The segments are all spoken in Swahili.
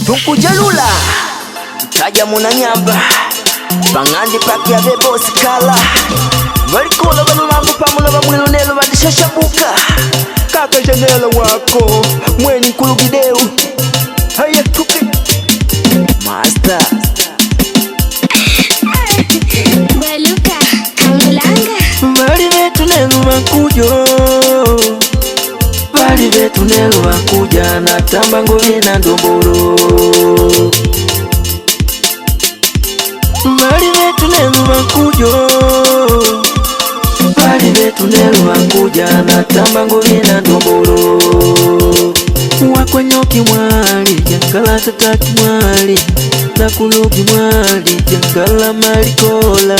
Tukujalula Kaja muna nyamba Pangandi paki ya bebosi kala Varikola banulangu pamula bamwilo nelo badishashabuka Kaka janela wako Mweni nkulugideu Haya tuki Master Baluka Kamulanga Bali betu nelu wakujo Bali betu nelu wakuja na tamba nguvi na ndomboro Bali betu nelu wakujo Bali betu nelu wakuja na tamba nguvi na ndomboro Wakwenyoki mwali jangala tataki mwali Nakuluki mwali jangala malikola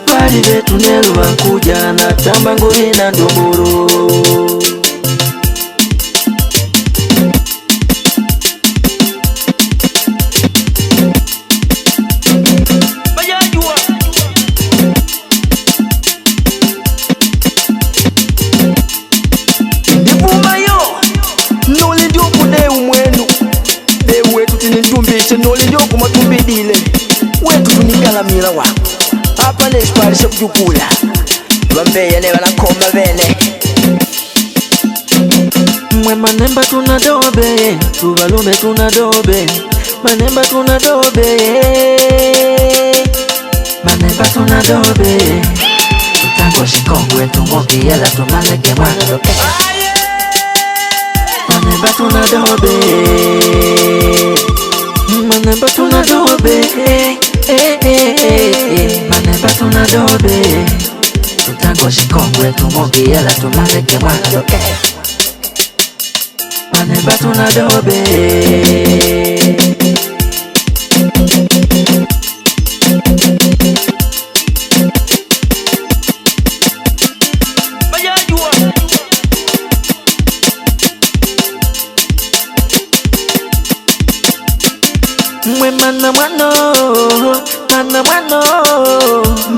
Bali betu nelu wakuja na tamba nguvi na ndomboro Noli ndio kumatumbidile wetu tunigala mila wako hapa nesparisha kujukula Bambeya ne banakoma bene Mwe manemba tunadobe Tuvalume tunadobe Manemba tunadobe Manemba tunadobe Tutango shikongwe tumogi yela tumaleke mwana doke Manemba tunadobe Manemba tunadobe Manemba tunadobe Tutango shikongwe tumogi yela tumaleke mwana doke Manemba tunadobe Mwe mana mwano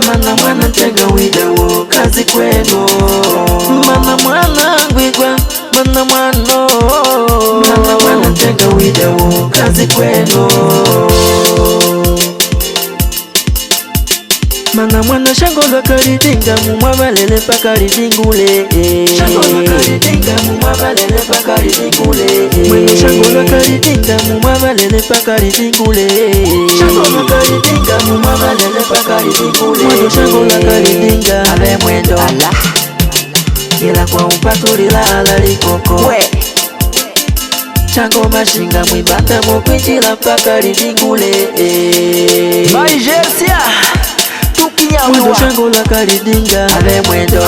Mana mwana tega widawo kazi kweno Mana mwana ngwigwa Mana mwana tega widawo kazi kweno Mana mwana shangola karidinga Mumwabalele pakaridingule Shangola karidinga Mumwabalele pakaridingule Mweno shangola karidinga Mumwabalele pakaridingule Shangola karidinga Mumwabalele pakaridingule Mweno shangola karidinga Abe mwendo ala Gila kwa upatulila ala likoko Chango mashinga mwibanda mokwijila pakaridingule Maijersia Mwendo shangola karidinga Abe mwendo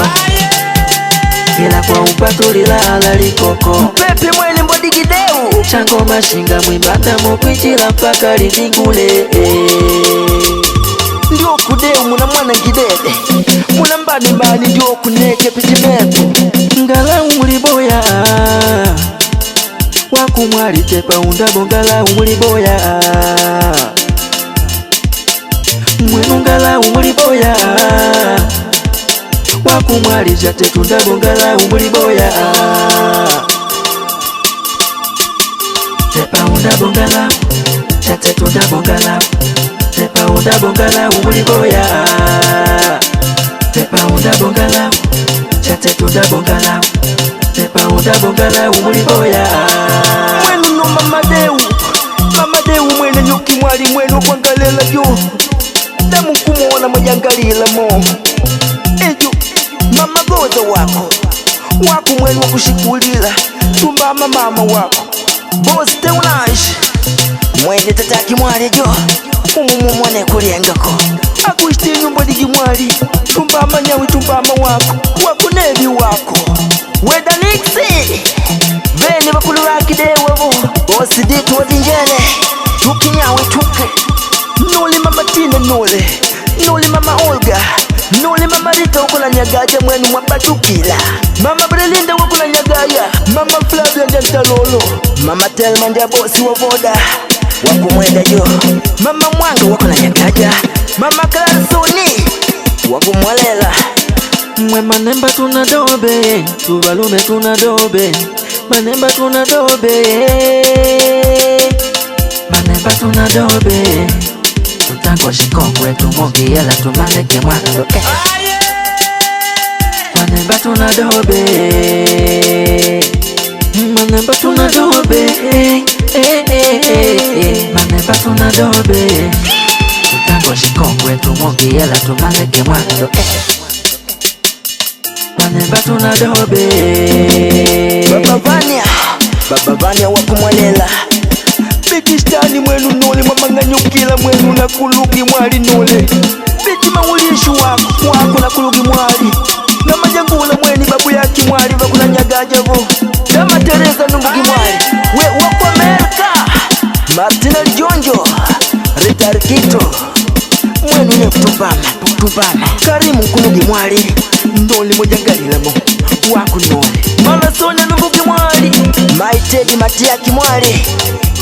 Gila kwa upatulila ala likoko Mpepe mwene mbodigideu Chango mashinga mwibanda mokwijila pakaridingule Ndio kudeu muna mwana ngidede Muna mbani ndio kuneke pichimepu Ngala umuliboya Wakumwali tepa undabo ngala umuliboya Mwenu ngala umuliboya Wakumwali jate tundabo ngala umuliboya Tepa undabo ngala Jate tundabo ngala Tepa undabo ngala umuliboya Tepa undabo ngala Jate tundabo ngala Tepa undabo ngala umuliboya Mwenu no Mamadeu mwene nyuki mwali mwenu kwangalela yo Damu kumuona majangalila mo Eju mama goza wako mwenu wakushikulila Tumbama mama wako Bosi teunaji Mwene tataki mwali jo Mwane kulengako Akuishti nyumba digi mwali Tumbama nyawi tumbama wako Wakunevi wako Weda niksi Vene bakuluraki dewevo Bosi ditu wadinjele Tuki nyawi tuki Nuli mama Tina Nuli mama Olga Nuli mama Rita wakula nyagaja mwenu mwabadukila Mama Brelinda wakula nyagaya Mama Flavia njantalolo Mama Telma ndia bosi wa voda Wakumwenda jo Mama Mwanga wakula nyagaja Mama Clarasoni Wakumwalela Mwe manemba tunadobe Tuvalume tunadobe Manemba tunadobe Manemba tunadobe tutango shikongwe tumongi yala tumaleke mwando Manemba tunadobe Manemba tunadobe Manemba tunadobe tutango shikongwe tumongi yala tumaleke mwando Manemba tunadobe Baba Vania wakumwalela Bitistani mwenu nole mwamanganyukila mwenu na kulugi mwali nole Biti maulishu wako na kulugi mwali na majangula mweni babu ya kimwali vakuna nyagajavo Dama Teresa nungugi mwali we wako Amerika Martina Jonjo Ritarikito mwenu ne kutubama Karimu kulugi mwali nole mojangalila mo wako nole Malasonya nungugi mwali Maitedi Matia Kimwali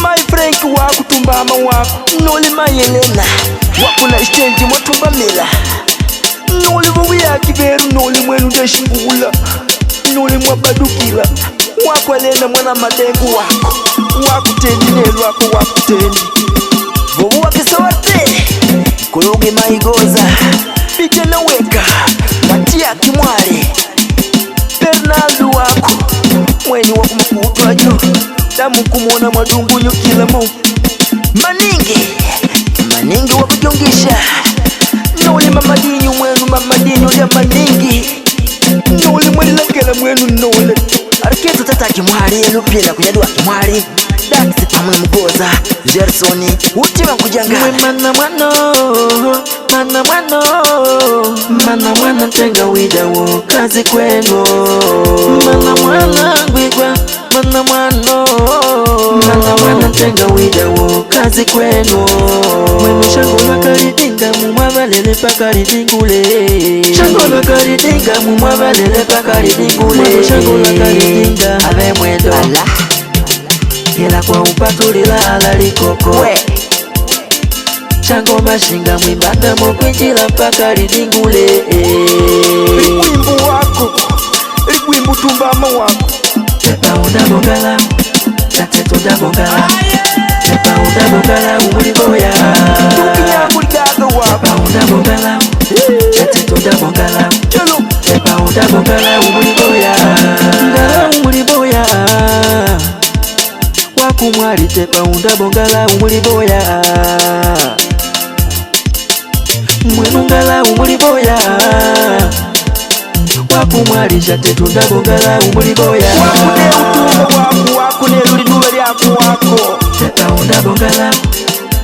My Frank wako tumbama wako nole Mayelena wako na stenji mwatumbamila nole vuwi ya kiveru nole mwenu deshingula nole mwabadukila wako alenda mwana madengu wako tendi nelu wako tendi Vuvu wakisawate Kulugi Maigoza Bije na weka Matia Kimwali Bernardo wako mweni wako mkutwa juu damu kumona mwadungu nyukila mo Maningi wakujongisha nole mamadinyu mwenu mamadinyu ya maningi nole mwelilakela mwenu nole Ariketu tata Kimwali Lupila kunyadua Kimwali Daxi pamuna Mgoza Gersoni utima kujanga Mana mwana tenga widawo kazi kwenu Mana mwana gwigwa Mana mwana tenga widawo kazi kwenu Mwenu shangola karidinga mumwavalele pakaridingule Shangola karidinga mumwavalele pakaridingule Mwenu shangola karidinga ave mwendo Hila kwa upatulila alalikoko Chango mashinga mwimbanda mokwijila mpaka lidingule Ligwimbu wako, ligwimbu tumbama wako Tepa undabongala, chateto ndabongala Tepa undabongala umuliboya Tukinyangu ligaga wako Tepa undabongala, chateto ndabongala Tepa undabongala umuliboya Ngala umuliboya Wakumwali tepa undabongala umuliboya Mwenu ngala umuliboya Wakumwalisha tetu ndabongala umuliboya Wakune utumba wakune lulidula lyaku wako Tepa undabongala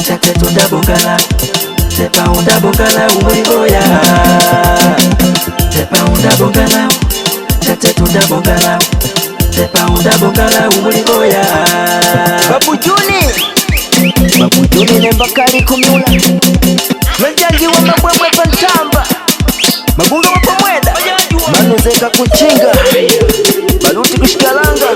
Chatetu ndabongala Tepa undabongala umuliboya Tepa undabongala Chatetu ndabongala Tepa undabongala umuliboya Babu Juni nembakali kumula Majangi wa mabwebwe pantamba Magunga wa pamweda Manuzeka kuchinga Baluti kushikalanga